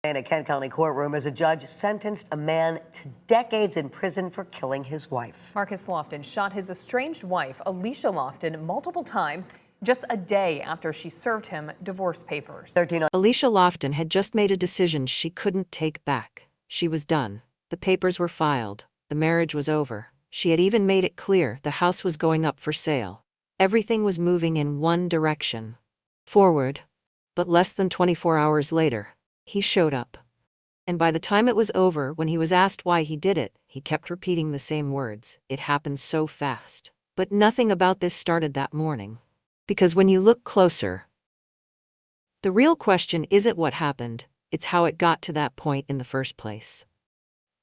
In a Kent County courtroom as a judge sentenced a man to decades in prison for killing his wife. Marcus Lofton shot his estranged wife, Alicia Lofton, multiple times just a day after she served him divorce papers. Alicia Lofton had just made a decision she couldn't take back. She was done. The papers were filed. The marriage was over. She had even made it clear the house was going up for sale. Everything was moving in one direction. Forward. But less than 24 hours later, he showed up. And by the time it was over, when he was asked why he did it, he kept repeating the same words. It happened so fast. But nothing about this started that morning. Because when you look closer, the real question isn't what happened, it's how it got to that point in the first place.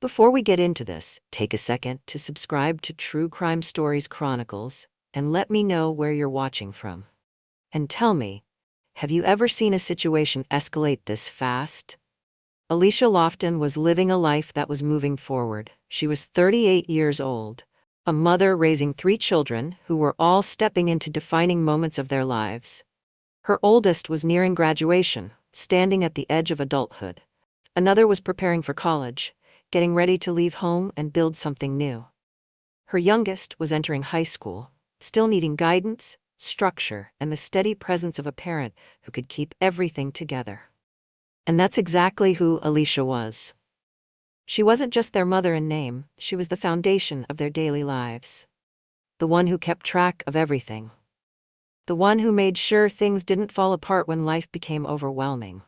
Before we get into this, take a second to subscribe to True Crime Stories Chronicles and let me know where you're watching from. And tell me, have you ever seen a situation escalate this fast? Alicia Lofton was living a life that was moving forward. She was 38 years old, a mother raising 3 children who were all stepping into defining moments of their lives. Her oldest was nearing graduation, standing at the edge of adulthood. Another was preparing for college, getting ready to leave home and build something new. Her youngest was entering high school, still needing guidance, structure, and the steady presence of a parent who could keep everything together. And that's exactly who Alicia was. She wasn't just their mother in name, she was the foundation of their daily lives. The one who kept track of everything. The one who made sure things didn't fall apart when life became overwhelming.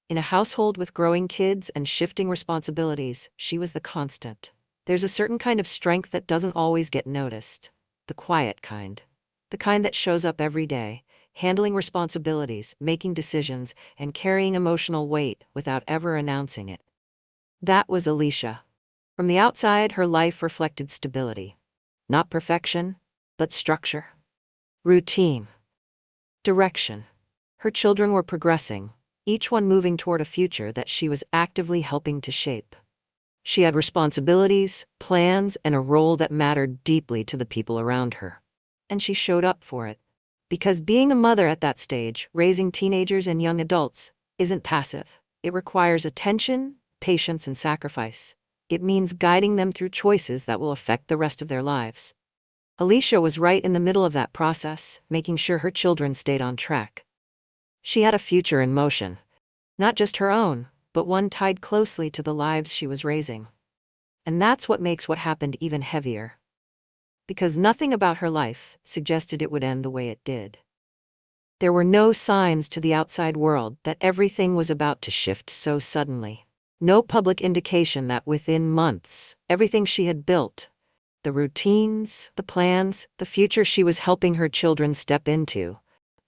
In a household with growing kids and shifting responsibilities, she was the constant. There's a certain kind of strength that doesn't always get noticed. The quiet kind. The kind that shows up every day, handling responsibilities, making decisions, and carrying emotional weight without ever announcing it. That was Alicia. From the outside, her life reflected stability. Not perfection, but structure. Routine. Direction. Her children were progressing, each one moving toward a future that she was actively helping to shape. She had responsibilities, plans, and a role that mattered deeply to the people around her. And she showed up for it. Because being a mother at that stage, raising teenagers and young adults, isn't passive. It requires attention, patience, and sacrifice. It means guiding them through choices that will affect the rest of their lives. Alicia was right in the middle of that process, making sure her children stayed on track. She had a future in motion. Not just her own, but one tied closely to the lives she was raising. And that's what makes what happened even heavier. Because nothing about her life suggested it would end the way it did. There were no signs to the outside world that everything was about to shift so suddenly. No public indication that within months, everything she had built, the routines, the plans, the future she was helping her children step into,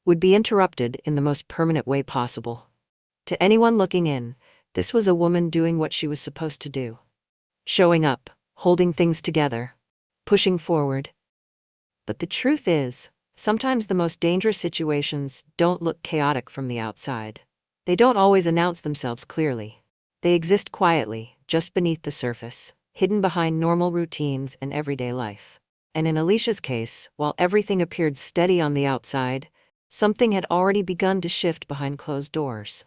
would be interrupted in the most permanent way possible. To anyone looking in, this was a woman doing what she was supposed to do. Showing up, holding things together, pushing forward. But the truth is, sometimes the most dangerous situations don't look chaotic from the outside. They don't always announce themselves clearly. They exist quietly, just beneath the surface, hidden behind normal routines and everyday life. And in Alicia's case, while everything appeared steady on the outside, something had already begun to shift behind closed doors.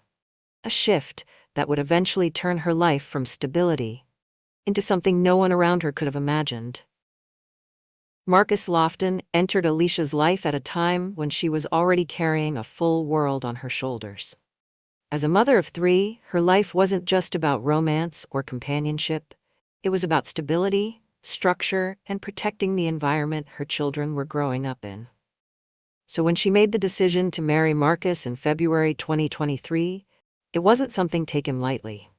A shift that would eventually turn her life from stability into something no one around her could have imagined. Marcus Lofton entered Alicia's life at a time when she was already carrying a full world on her shoulders. As a mother of 3, her life wasn't just about romance or companionship. It was about stability, structure, and protecting the environment her children were growing up in. So when she made the decision to marry Marcus in February 2023, it wasn't something taken lightly.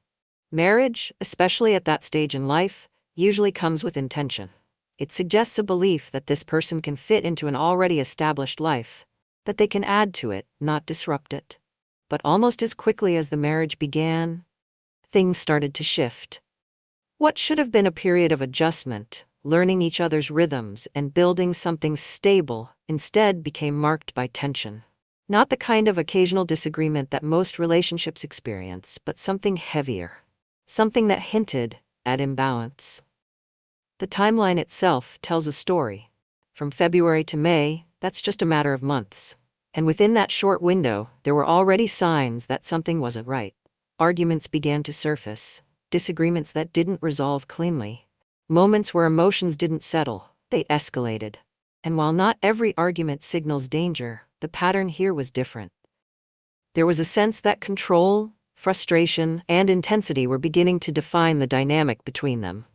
Marriage, especially at that stage in life, usually comes with intention. It suggests a belief that this person can fit into an already established life, that they can add to it, not disrupt it. But almost as quickly as the marriage began, things started to shift. What should have been a period of adjustment, learning each other's rhythms and building something stable, instead became marked by tension. Not the kind of occasional disagreement that most relationships experience, but something heavier. Something that hinted at imbalance. The timeline itself tells a story. From February to May, that's just a matter of months. And within that short window, there were already signs that something wasn't right. Arguments began to surface, disagreements that didn't resolve cleanly. Moments where emotions didn't settle, they escalated. And while not every argument signals danger, the pattern here was different. There was a sense that control, frustration, and intensity were beginning to define the dynamic between them.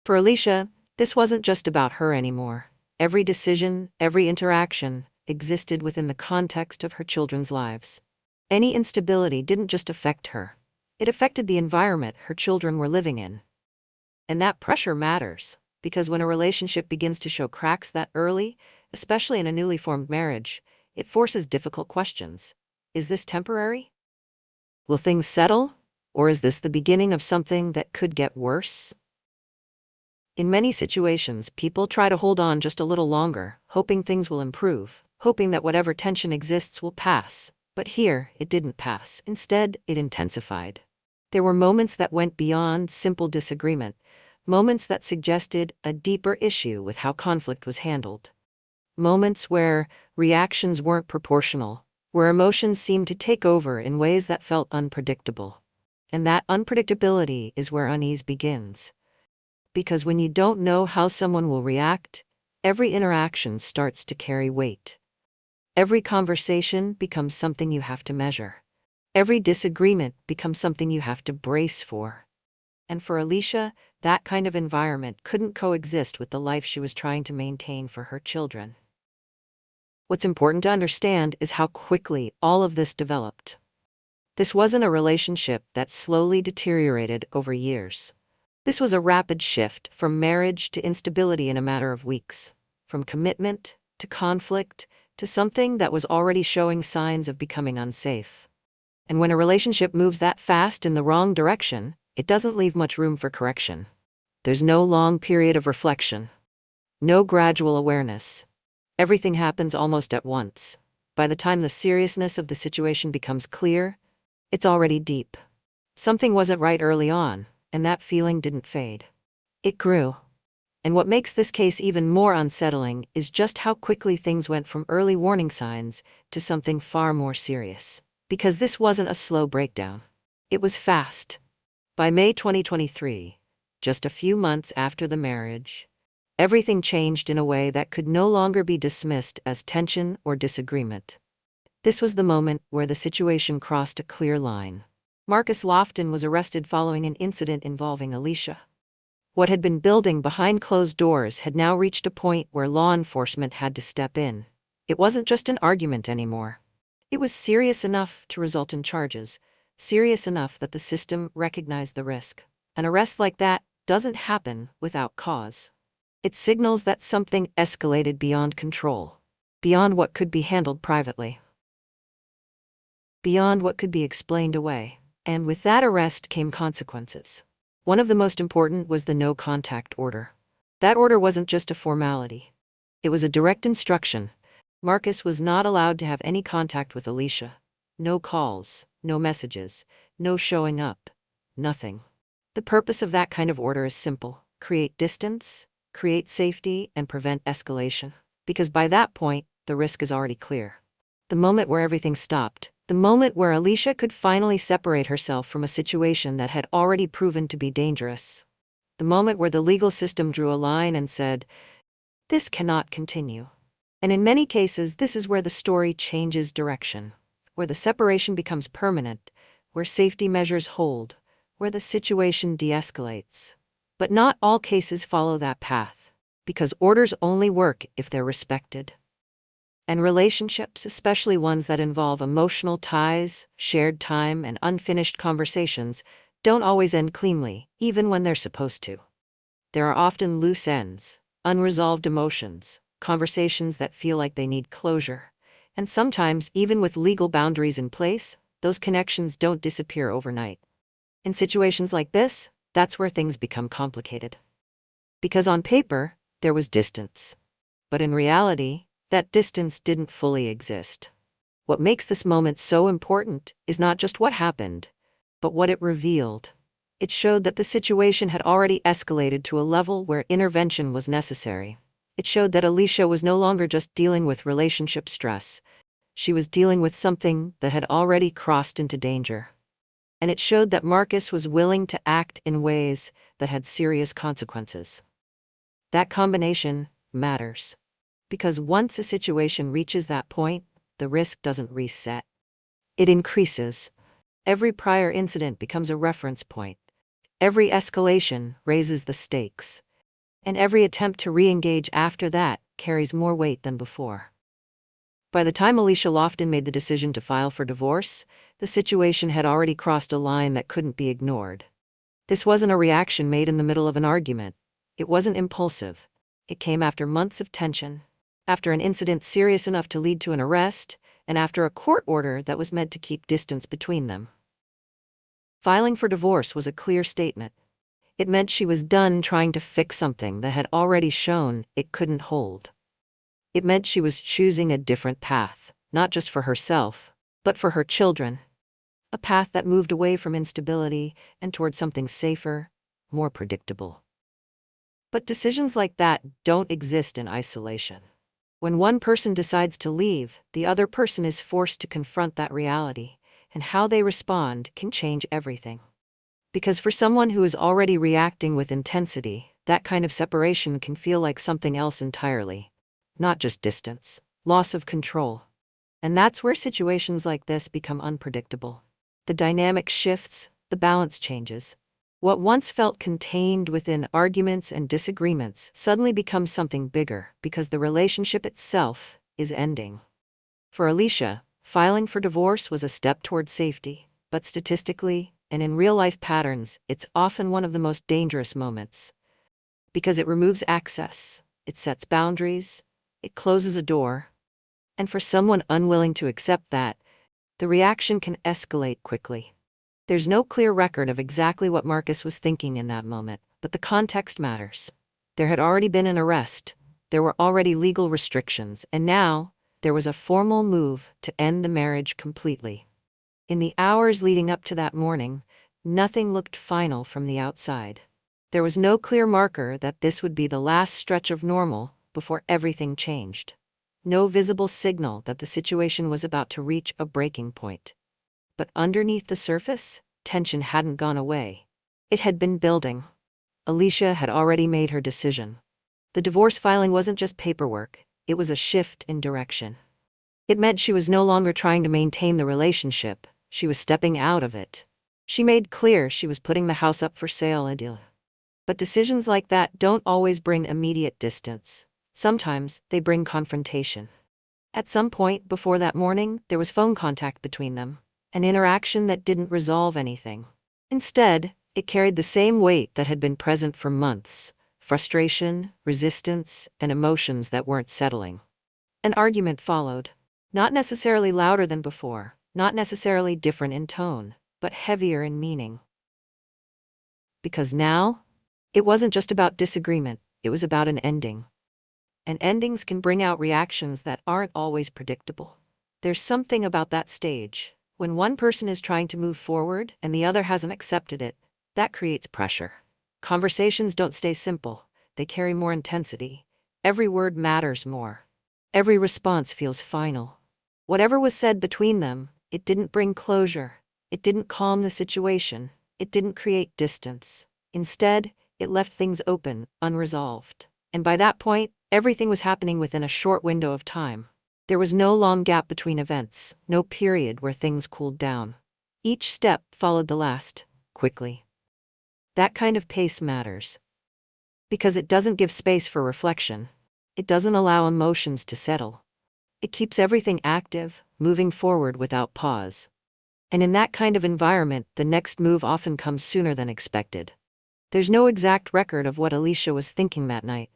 For Alicia, this wasn't just about her anymore. Every decision, every interaction, existed within the context of her children's lives. Any instability didn't just affect her. It affected the environment her children were living in. And that pressure matters, because when a relationship begins to show cracks that early, especially in a newly formed marriage, it forces difficult questions. Is this temporary? Will things settle? Or is this the beginning of something that could get worse? In many situations, people try to hold on just a little longer, hoping things will improve, hoping that whatever tension exists will pass. But here, it didn't pass. Instead, it intensified. There were moments that went beyond simple disagreement, moments that suggested a deeper issue with how conflict was handled. Moments where reactions weren't proportional, where emotions seemed to take over in ways that felt unpredictable. And that unpredictability is where unease begins. Because when you don't know how someone will react, every interaction starts to carry weight. Every conversation becomes something you have to measure. Every disagreement becomes something you have to brace for. And for Alicia, that kind of environment couldn't coexist with the life she was trying to maintain for her children. What's important to understand is how quickly all of this developed. This wasn't a relationship that slowly deteriorated over years. This was a rapid shift from marriage to instability in a matter of weeks, from commitment to conflict to something that was already showing signs of becoming unsafe. And when a relationship moves that fast in the wrong direction, it doesn't leave much room for correction. There's no long period of reflection, no gradual awareness. Everything happens almost at once. By the time the seriousness of the situation becomes clear, it's already deep. Something wasn't right early on, and that feeling didn't fade. It grew. And what makes this case even more unsettling is just how quickly things went from early warning signs to something far more serious. Because this wasn't a slow breakdown. It was fast. By May 2023, just a few months after the marriage, everything changed in a way that could no longer be dismissed as tension or disagreement. This was the moment where the situation crossed a clear line. Marcus Lofton was arrested following an incident involving Alicia. What had been building behind closed doors had now reached a point where law enforcement had to step in. It wasn't just an argument anymore. It was serious enough to result in charges, serious enough that the system recognized the risk. An arrest like that doesn't happen without cause. It signals that something escalated beyond control, beyond what could be handled privately, beyond what could be explained away. And with that arrest came consequences. One of the most important was the no contact order. That order wasn't just a formality. It was a direct instruction. Marcus was not allowed to have any contact with Alicia. No calls, no messages, no showing up, nothing. The purpose of that kind of order is simple: create distance, create safety, and prevent escalation. Because by that point, the risk is already clear. The moment where everything stopped, the moment where Alicia could finally separate herself from a situation that had already proven to be dangerous. The moment where the legal system drew a line and said, "This cannot continue." And in many cases, this is where the story changes direction, where the separation becomes permanent, where safety measures hold, where the situation de-escalates. But not all cases follow that path, because orders only work if they're respected. And relationships, especially ones that involve emotional ties, shared time, and unfinished conversations, don't always end cleanly, even when they're supposed to. There are often loose ends, unresolved emotions, conversations that feel like they need closure. And sometimes, even with legal boundaries in place, those connections don't disappear overnight. In situations like this, that's where things become complicated. Because on paper, there was distance. But in reality, that distance didn't fully exist. What makes this moment so important is not just what happened, but what it revealed. It showed that the situation had already escalated to a level where intervention was necessary. It showed that Alicia was no longer just dealing with relationship stress. She was dealing with something that had already crossed into danger. And it showed that Marcus was willing to act in ways that had serious consequences. That combination matters. Because once a situation reaches that point, the risk doesn't reset. It increases. Every prior incident becomes a reference point. Every escalation raises the stakes. And every attempt to re-engage after that carries more weight than before. By the time Alicia Lofton made the decision to file for divorce, the situation had already crossed a line that couldn't be ignored. This wasn't a reaction made in the middle of an argument. It wasn't impulsive. It came after months of tension, after an incident serious enough to lead to an arrest, and after a court order that was meant to keep distance between them. Filing for divorce was a clear statement. It meant she was done trying to fix something that had already shown it couldn't hold. It meant she was choosing a different path, not just for herself, but for her children. A path that moved away from instability and toward something safer, more predictable. But decisions like that don't exist in isolation. When one person decides to leave, the other person is forced to confront that reality, and how they respond can change everything. Because for someone who is already reacting with intensity, that kind of separation can feel like something else entirely. Not just distance, loss of control. And that's where situations like this become unpredictable. The dynamic shifts, the balance changes. What once felt contained within arguments and disagreements suddenly becomes something bigger because the relationship itself is ending. For Alicia, filing for divorce was a step toward safety, but statistically, and in real-life patterns, it's often one of the most dangerous moments. Because it removes access, it sets boundaries, it closes a door. And for someone unwilling to accept that, the reaction can escalate quickly. There's no clear record of exactly what Marcus was thinking in that moment, but the context matters. There had already been an arrest, there were already legal restrictions, and now, there was a formal move to end the marriage completely. In the hours leading up to that morning, nothing looked final from the outside. There was no clear marker that this would be the last stretch of normal before everything changed. No visible signal that the situation was about to reach a breaking point. But underneath the surface, tension hadn't gone away. It had been building. Alicia had already made her decision. The divorce filing wasn't just paperwork, it was a shift in direction. It meant she was no longer trying to maintain the relationship, she was stepping out of it. She made clear she was putting the house up for sale. But decisions like that don't always bring immediate distance. Sometimes they bring confrontation. At some point before that morning, there was phone contact between them, an interaction that didn't resolve anything. Instead, it carried the same weight that had been present for months: frustration, resistance, and emotions that weren't settling. An argument followed. Not necessarily louder than before, not necessarily different in tone, but heavier in meaning. Because now, it wasn't just about disagreement, it was about an ending. And endings can bring out reactions that aren't always predictable. There's something about that stage, when one person is trying to move forward and the other hasn't accepted it, that creates pressure. Conversations don't stay simple, they carry more intensity. Every word matters more. Every response feels final. Whatever was said between them, it didn't bring closure. It didn't calm the situation. It didn't create distance. Instead, it left things open, unresolved. And by that point, everything was happening within a short window of time. There was no long gap between events, no period where things cooled down. Each step followed the last, quickly. That kind of pace matters. Because it doesn't give space for reflection. It doesn't allow emotions to settle. It keeps everything active, moving forward without pause. And in that kind of environment, the next move often comes sooner than expected. There's no exact record of what Alicia was thinking that night.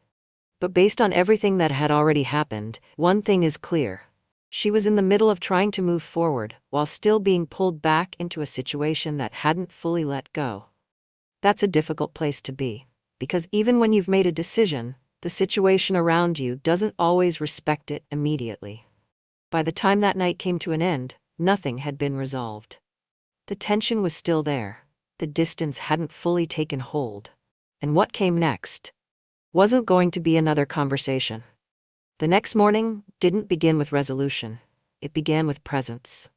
But based on everything that had already happened, one thing is clear. She was in the middle of trying to move forward, while still being pulled back into a situation that hadn't fully let go. That's a difficult place to be, because even when you've made a decision, the situation around you doesn't always respect it immediately. By the time that night came to an end, nothing had been resolved. The tension was still there. The distance hadn't fully taken hold. And what came next wasn't going to be another conversation. The next morning didn't begin with resolution. It began with presence.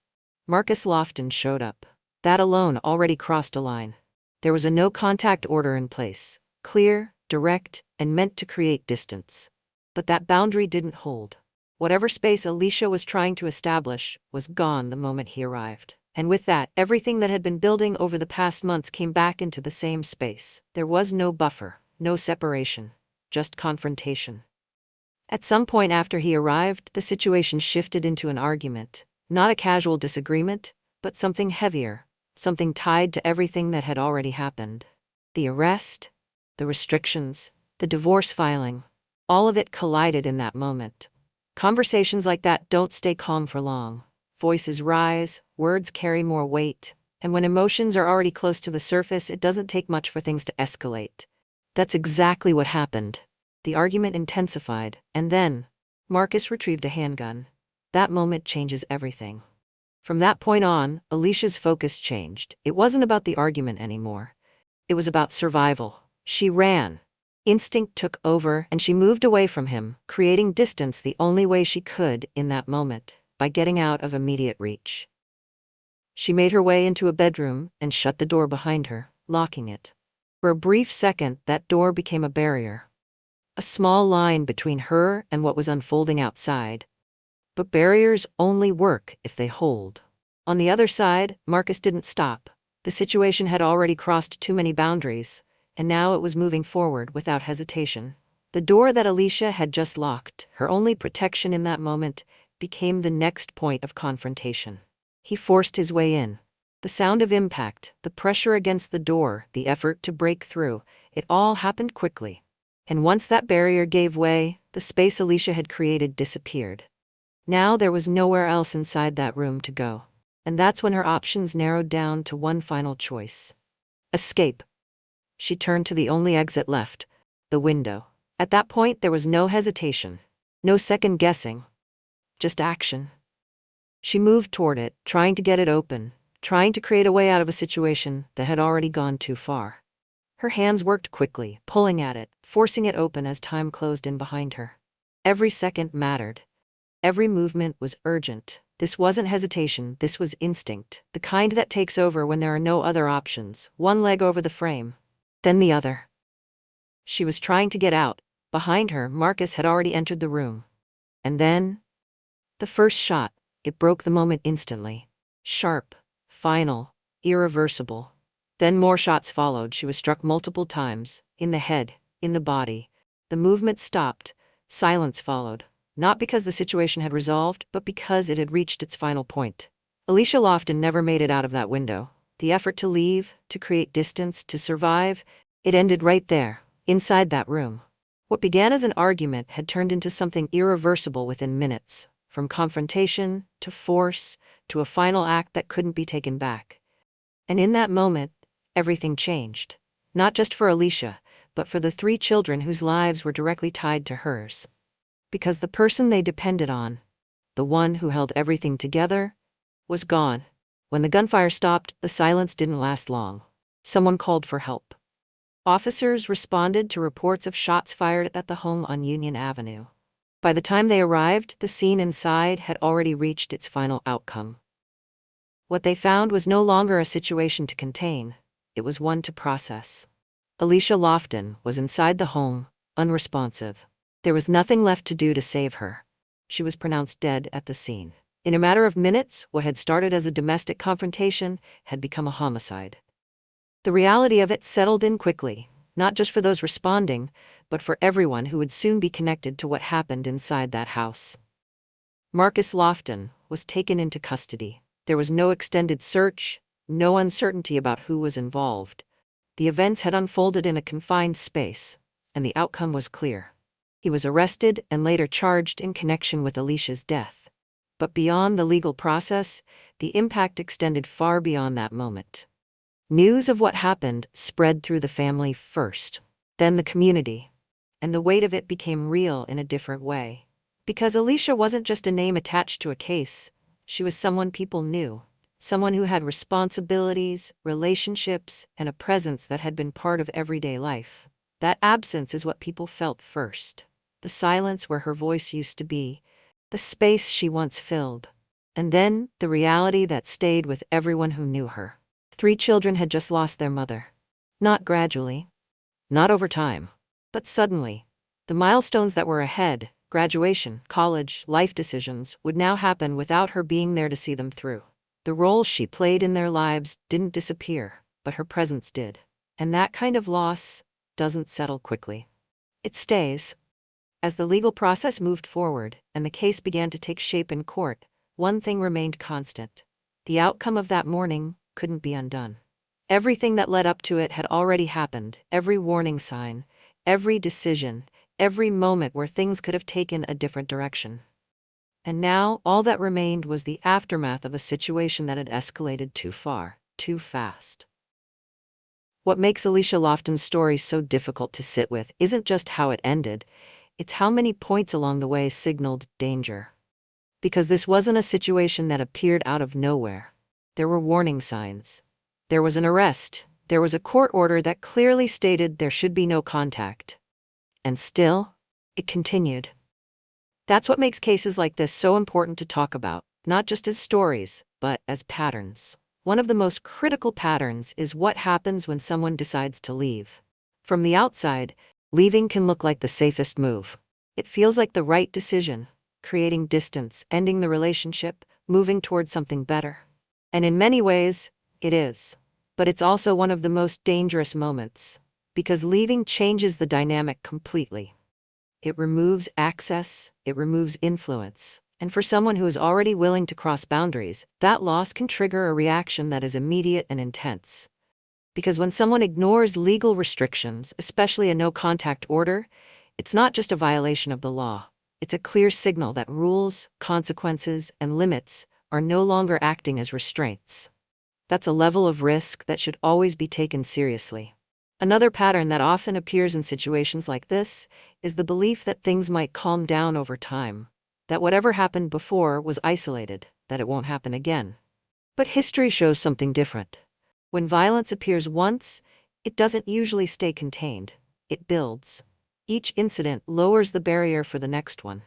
Marcus Lofton showed up. That alone already crossed a line. There was a no-contact order in place, clear, direct, and meant to create distance. But that boundary didn't hold. Whatever space Alicia was trying to establish was gone the moment he arrived. And with that, everything that had been building over the past months came back into the same space. There was no buffer, no separation, just confrontation. At some point after he arrived, the situation shifted into an argument. Not a casual disagreement, but something heavier, something tied to everything that had already happened. The arrest, the restrictions, the divorce filing, all of it collided in that moment. Conversations like that don't stay calm for long. Voices rise, words carry more weight, and when emotions are already close to the surface, it doesn't take much for things to escalate. That's exactly what happened. The argument intensified, and then Marcus retrieved a handgun. That moment changes everything. From that point on, Alicia's focus changed. It wasn't about the argument anymore. It was about survival. She ran. Instinct took over, and she moved away from him, creating distance the only way she could in that moment, by getting out of immediate reach. She made her way into a bedroom and shut the door behind her, locking it. For a brief second, that door became a barrier. A small line between her and what was unfolding outside. But barriers only work if they hold. On the other side, Marcus didn't stop. The situation had already crossed too many boundaries, and now it was moving forward without hesitation. The door that Alicia had just locked, her only protection in that moment, became the next point of confrontation. He forced his way in. The sound of impact, the pressure against the door, the effort to break through, it all happened quickly. And once that barrier gave way, the space Alicia had created disappeared. Now there was nowhere else inside that room to go. And that's when her options narrowed down to one final choice. Escape. She turned to the only exit left, the window. At that point, there was no hesitation, no second guessing, just action. She moved toward it, trying to get it open, trying to create a way out of a situation that had already gone too far. Her hands worked quickly, pulling at it, forcing it open as time closed in behind her. Every second mattered. Every movement was urgent. This wasn't hesitation, this was instinct, the kind that takes over when there are no other options, one leg over the frame, then the other. She was trying to get out. Behind her, Marcus had already entered the room. And then, the first shot, it broke the moment instantly. Sharp, final, irreversible. Then more shots followed. She was struck multiple times, in the head, in the body. The movement stopped. Silence followed. Not because the situation had resolved, but because it had reached its final point. Alicia Lofton never made it out of that window. The effort to leave, to create distance, to survive, it ended right there, inside that room. What began as an argument had turned into something irreversible within minutes, from confrontation, to force, to a final act that couldn't be taken back. And in that moment, everything changed. Not just for Alicia, but for the 3 children whose lives were directly tied to hers. Because the person they depended on, the one who held everything together, was gone. When the gunfire stopped, the silence didn't last long. Someone called for help. Officers responded to reports of shots fired at the home on Union Avenue. By the time they arrived, the scene inside had already reached its final outcome. What they found was no longer a situation to contain, it was one to process. Alicia Lofton was inside the home, unresponsive. There was nothing left to do to save her. She was pronounced dead at the scene. In a matter of minutes, what had started as a domestic confrontation had become a homicide. The reality of it settled in quickly, not just for those responding, but for everyone who would soon be connected to what happened inside that house. Marcus Lofton was taken into custody. There was no extended search, no uncertainty about who was involved. The events had unfolded in a confined space, and the outcome was clear. He was arrested and later charged in connection with Alicia's death. But beyond the legal process, the impact extended far beyond that moment. News of what happened spread through the family first, then the community, and the weight of it became real in a different way. Because Alicia wasn't just a name attached to a case, she was someone people knew. Someone who had responsibilities, relationships, and a presence that had been part of everyday life. That absence is what people felt first. The silence where her voice used to be, the space she once filled, and then the reality that stayed with everyone who knew her. 3 children had just lost their mother. Not gradually, not over time, but suddenly. The milestones that were ahead, graduation, college, life decisions, would now happen without her being there to see them through. The roles she played in their lives didn't disappear, but her presence did. And that kind of loss doesn't settle quickly. It stays. As the legal process moved forward and the case began to take shape in court, one thing remained constant. The outcome of that morning couldn't be undone. Everything that led up to it had already happened, every warning sign, every decision, every moment where things could have taken a different direction. And now, all that remained was the aftermath of a situation that had escalated too far, too fast. What makes Alicia Lofton's story so difficult to sit with isn't just how it ended, it's how many points along the way signaled danger. Because this wasn't a situation that appeared out of nowhere. There were warning signs. There was an arrest. There was a court order that clearly stated there should be no contact. And still, it continued. That's what makes cases like this so important to talk about, not just as stories, but as patterns. One of the most critical patterns is what happens when someone decides to leave. From the outside, leaving can look like the safest move. It feels like the right decision, creating distance, ending the relationship, moving towards something better. And in many ways, it is. But it's also one of the most dangerous moments, because leaving changes the dynamic completely. It removes access, it removes influence. And for someone who is already willing to cross boundaries, that loss can trigger a reaction that is immediate and intense. Because when someone ignores legal restrictions, especially a no-contact order, it's not just a violation of the law. It's a clear signal that rules, consequences, and limits are no longer acting as restraints. That's a level of risk that should always be taken seriously. Another pattern that often appears in situations like this is the belief that things might calm down over time. That whatever happened before was isolated, that it won't happen again. But history shows something different. When violence appears once, it doesn't usually stay contained. It builds. Each incident lowers the barrier for the next one.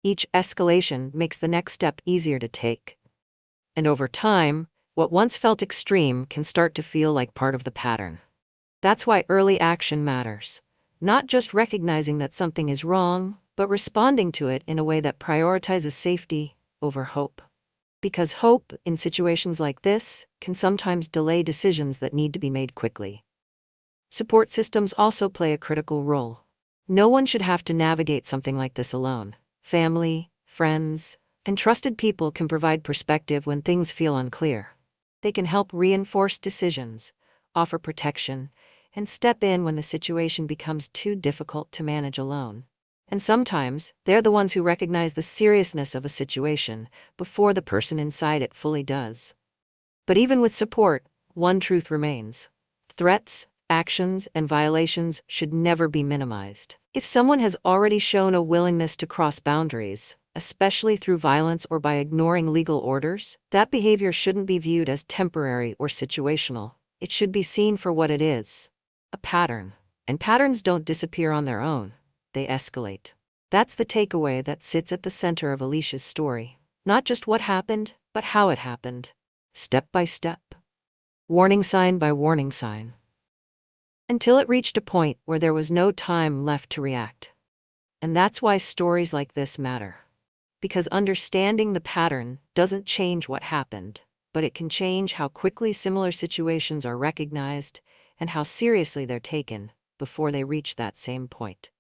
Each escalation makes the next step easier to take. And over time, what once felt extreme can start to feel like part of the pattern. That's why early action matters. Not just recognizing that something is wrong, but responding to it in a way that prioritizes safety over hope. Because hope, in situations like this, can sometimes delay decisions that need to be made quickly. Support systems also play a critical role. No one should have to navigate something like this alone. Family, friends, and trusted people can provide perspective when things feel unclear. They can help reinforce decisions, offer protection, and step in when the situation becomes too difficult to manage alone. And sometimes, they're the ones who recognize the seriousness of a situation before the person inside it fully does. But even with support, one truth remains. Threats, actions, and violations should never be minimized. If someone has already shown a willingness to cross boundaries, especially through violence or by ignoring legal orders, that behavior shouldn't be viewed as temporary or situational. It should be seen for what it is. A pattern. And patterns don't disappear on their own. They escalate. That's the takeaway that sits at the center of Alicia's story. Not just what happened, but how it happened. Step by step. Warning sign by warning sign. Until it reached a point where there was no time left to react. And that's why stories like this matter. Because understanding the pattern doesn't change what happened, but it can change how quickly similar situations are recognized and how seriously they're taken before they reach that same point.